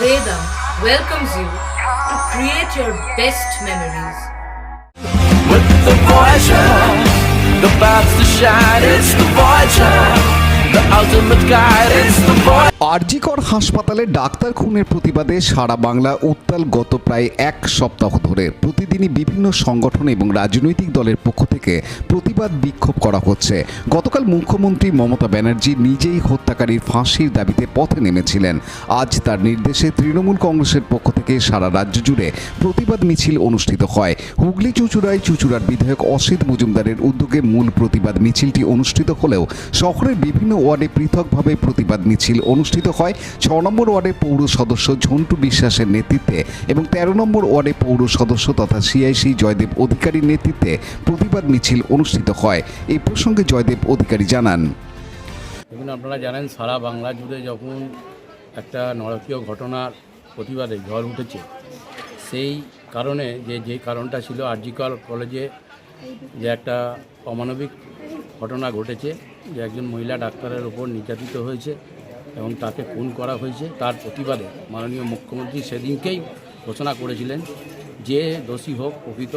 Vedam welcomes you to create your best memories. With the Voyager, the paths to shine, it's the Voyager, the ultimate guide, it's the Voyager. RG Kar হাসপাতালে doctor খুনের প্রতিবাদে সারা বাংলা উত্তাল গত প্রায় এক সপ্তাহ ধরে প্রতিদিনই বিভিন্ন সংগঠন এবং রাজনৈতিক দলের পক্ষ থেকে প্রতিবাদ বিক্ষোভ করা হচ্ছে। গতকাল মুখ্যমন্ত্রী মমতা ব্যানার্জি নিজেই হত্যাকারীর ফাঁসির দাবিতে পথে নেমেছিলেন। আজ তার নির্দেশে তৃণমূল কংগ্রেসের পক্ষ থেকে সারা রাজ্য জুড়ে প্রতিবাদ মিছিল অনুষ্ঠিত হয়। হুগলি চুঁচুড়ায় চুঁচুড়ার বিধায়ক অসিত মজুমদারের উদ্যোগে মূল প্রতিবাদ মিছিলটি অনুষ্ঠিত হলেও শহরের বিভিন্ন ওয়ার্ডে পৃথকভাবে প্রতিবাদ মিছিল অনুষ্ঠিত হয়। 6 নম্বর ওয়ার্ডে পৌর সদস্য ঝন্টু বিশ্বাসের নেতৃত্বে এবং 13 নম্বর ওয়ার্ডে পৌর সদস্য তথা সিআইসি জয়দেব অধিকারীর নেতৃত্বে প্রতিবাদ মিছিল অনুষ্ঠিত হয়। এই প্রসঙ্গে জয়দেব অধিকারী জানান, দেখুন, আপনারা জানেন সারা বাংলা জুড়ে যখন একটা নরকীয় ঘটনার প্রতিবাদে ঝড় উঠেছে, সেই কারণে যে কারণটা ছিল আরজিকর কলেজে যে একটা অমানবিক ঘটনা ঘটেছে, যে একজন মহিলা ডাক্তারের ওপর নির্যাতিত হয়েছে এবং তাকে খুন করা হয়েছে, তার প্রতিবাদে মাননীয় মুখ্যমন্ত্রী সেদিনকেই ঘোষণা করেছিলেন যে দোষী হোক প্রকৃত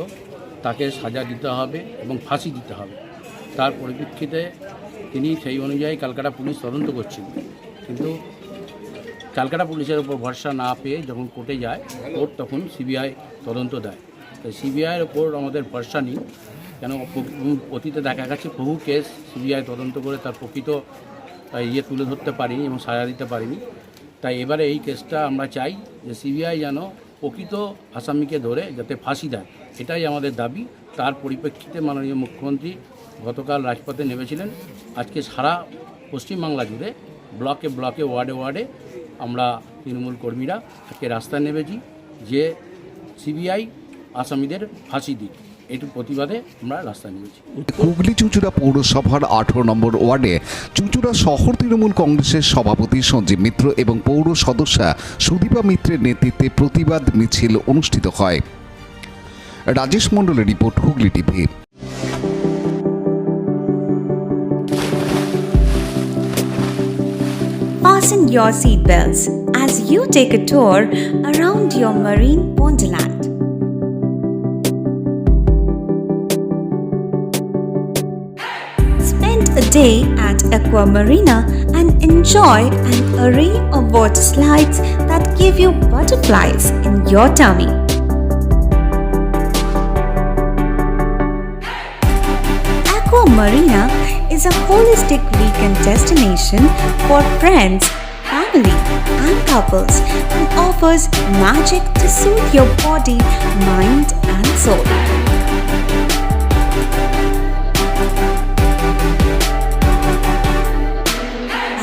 তাকে সাজা দিতে হবে এবং ফাঁসি দিতে হবে। তার পরিপ্রেক্ষিতে তিনি সেই অনুযায়ী ক্যালকাটা পুলিশ তদন্ত করছিল, কিন্তু ক্যালকাটা পুলিশের ওপর ভরসা না পেয়ে যখন কোর্টে যায়, কোর্ট তখন সিবিআই তদন্ত দেয়। তাই সিবিআইয়ের ওপর আমাদের ভরসা নেই, কেন অতীতে দেখা গেছে বহু কেস সিবিআই তদন্ত করে তার প্রকৃত তুলে ধরতে পারিনি এবং সাজা দিতে পারিনি। তাই এবারে এই কেসটা আমরা চাই যে সিবিআই যেন প্রকৃত আসামিকে ধরে যাতে ফাঁসি দেয়, এটাই আমাদের দাবি। তার পরিপ্রেক্ষিতে মাননীয় মুখ্যমন্ত্রী গতকাল রাজপথে নেমেছিলেন। আজকে সারা পশ্চিমবাংলা জুড়ে ব্লকে ব্লকে ওয়ার্ডে ওয়ার্ডে আমরা তৃণমূল কর্মীরা আজকে রাস্তায় নেমেছি যে সিবিআই আসামিদের ফাঁসি দিক, এটু প্রতিবাদে আমরা রাস্তায় নেমেছি। হুগলি চুঁচুড়া পৌরসভার 18 নম্বর ওয়ার্ডে চুঁচুড়া শহর তৃণমূল কংগ্রেসের সভাপতি সঞ্জীব মিত্র এবং পৌর সদস্যা সুদীপা মিত্রের নেতৃত্বে প্রতিবাদ মিছিল অনুষ্ঠিত হয়। রাজেশ মণ্ডলের report, Hooghly TV. Fasten your seatbelts as you take a tour around your marine wonderland. Spend a day at Aqua Marina and enjoy an array of water slides that give you butterflies in your tummy. Aqua Marina is a holistic weekend destination for friends, family, and couples and offers magic to soothe your body, mind, and soul.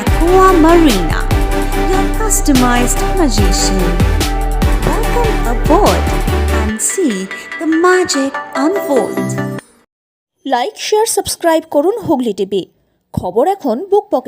Aqua Marina, your customized magician. Welcome aboard and see the magic unfold. Like, share, subscribe করুন Hooghly TV. খবর এখন বুক পকেটে।